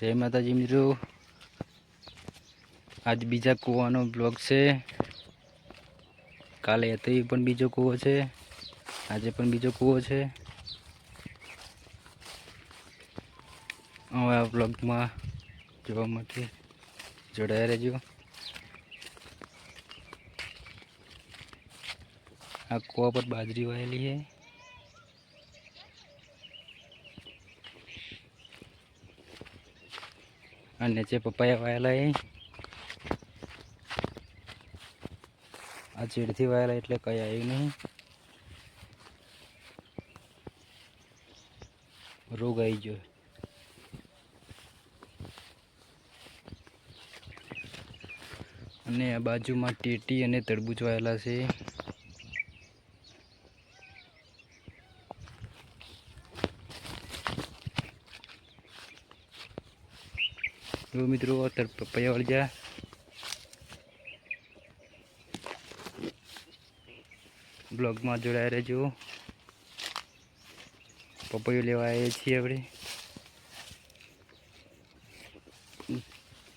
जय माताजी मित्रों, आज बीजा कूવાનો ब्लॉग से। काले હતો એ પણ બીજો કૂવો છે, આજે પણ બીજો કૂવો છે। હવે આ બ્લોગમાં જોવા માટે જોડાયા રહેજો। આ કૂવા પર બાજરી વાયેલી है और नीचे पपाया वाયેલા है। आ चेड़थी वाયેલા એટલે કઈ આવ્યું નહીં, રોગ આવી ગયો। અને આ બાજુમાં ટેટી અને તરબૂચ વાયેલા છે। जो मित्रों पपैया वाली जा ब्लॉग में जोड़ाया रहो। पपैया लेवा आए छे अपने।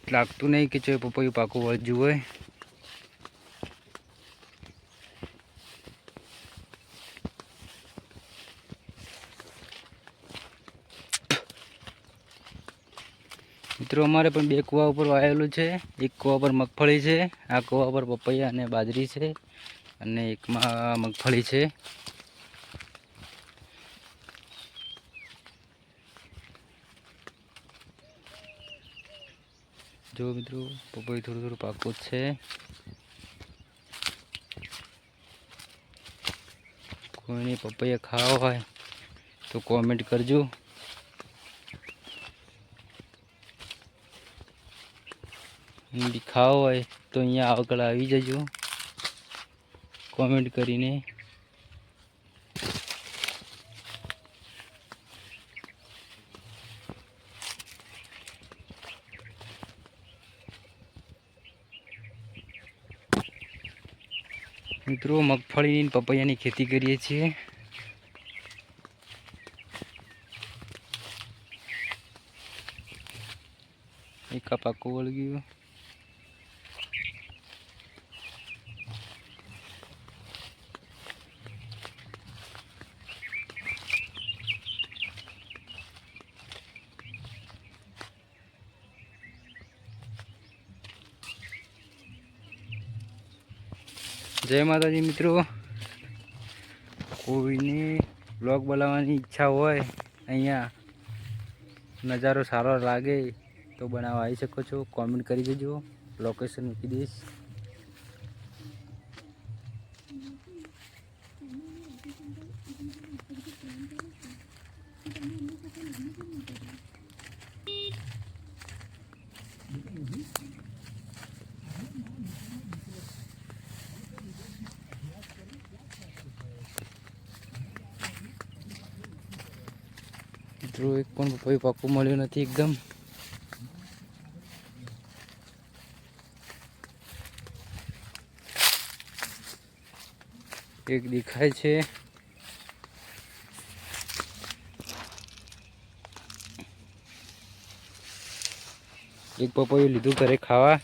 लागतु नहीं कि जो पपैया पाकू वळजू होय। मित्रों अमारे पण बे कूवा पर वायेलू है। एक कूवा पर मगफળી है, आ कूवा पर पपैया ने बाजरी है, અને એકમાં મગફળી છે। जो मित्रों पपैया थोड़ું थोड़ું પાકું છે। कोईने पपैया खावा હોય तो कॉमेंट करजो। खाओ है तो अँ आगळ आवी जजो कॉमेंट करीने। मित्रों मगफળી पपैया की खेती करीए छीए। एक पाकू वळ गયું। जय माताजी मित्रों, कोईने ब्लॉग बनावવાની ઈચ્છા હોય, અહીંયા નજારો સારો લાગે તો બનાવવા આવી શકો છો। कॉमेंट કરી દેજો, લોકેશન મૂકી દઈશ। मित्रों एक पण पपैયું પાકું મળ્યું નથી एकदम। एक दिखाय छे, एक पपैયું લીધું ઘરે ખાવા।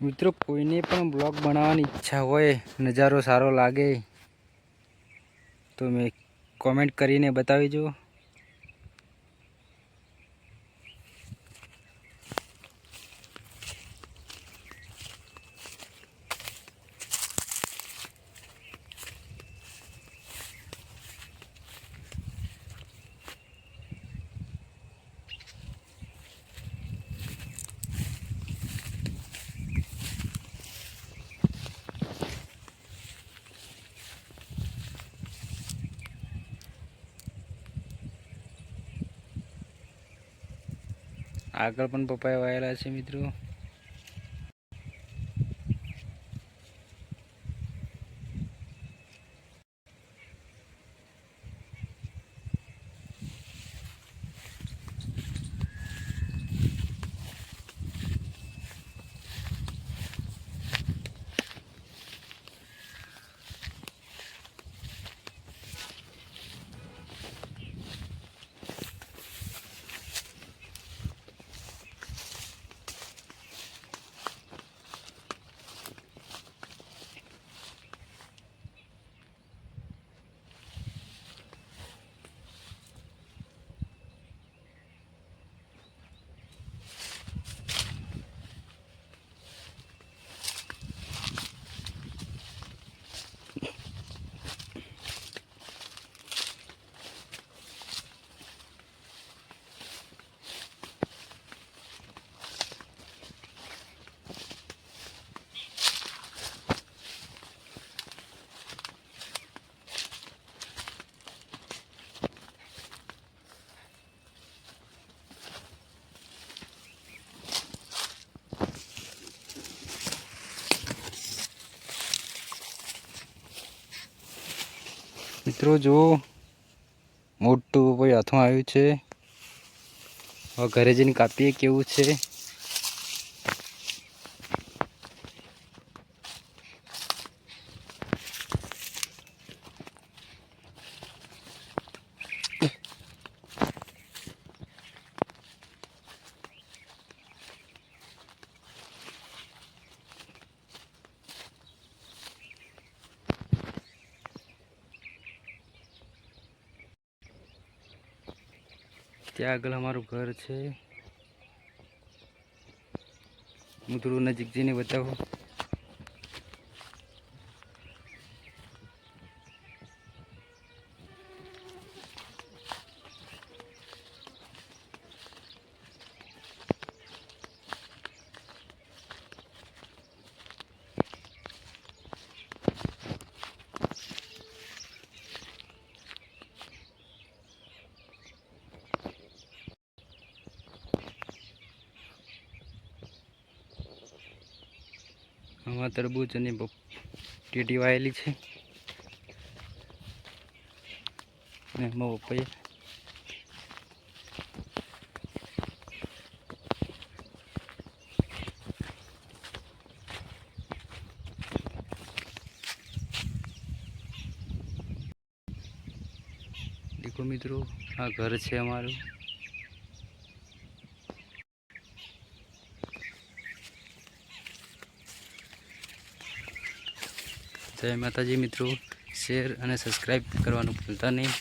मित्रों कोईने पण ब्लॉग बनावવાની ઈચ્છા હોય, नजारो सारो लागे तो मैं कॉमेंट करीने बतावीजो। આગળ પણ પપાયા વાયેલા છે મિત્રો। મિત્રો જુઓ મોટું કોઈ હાથમાં આવ્યું છે. હવે ઘરે જઈને કાપીએ કેવું છે. ત્યાં આગળ અમારું ઘર છે. હું થોડું નજીક જઈને બતાવું. આમાં તરબૂચ અને ટેટી વાયેલી છે અને એમાં પપૈયા. દેખો મિત્રો આ ઘર છે અમારું. જય માતાજી મિત્રો. શેર અને સબસ્ક્રાઈબ કરવાનું ભૂલતા નહીં.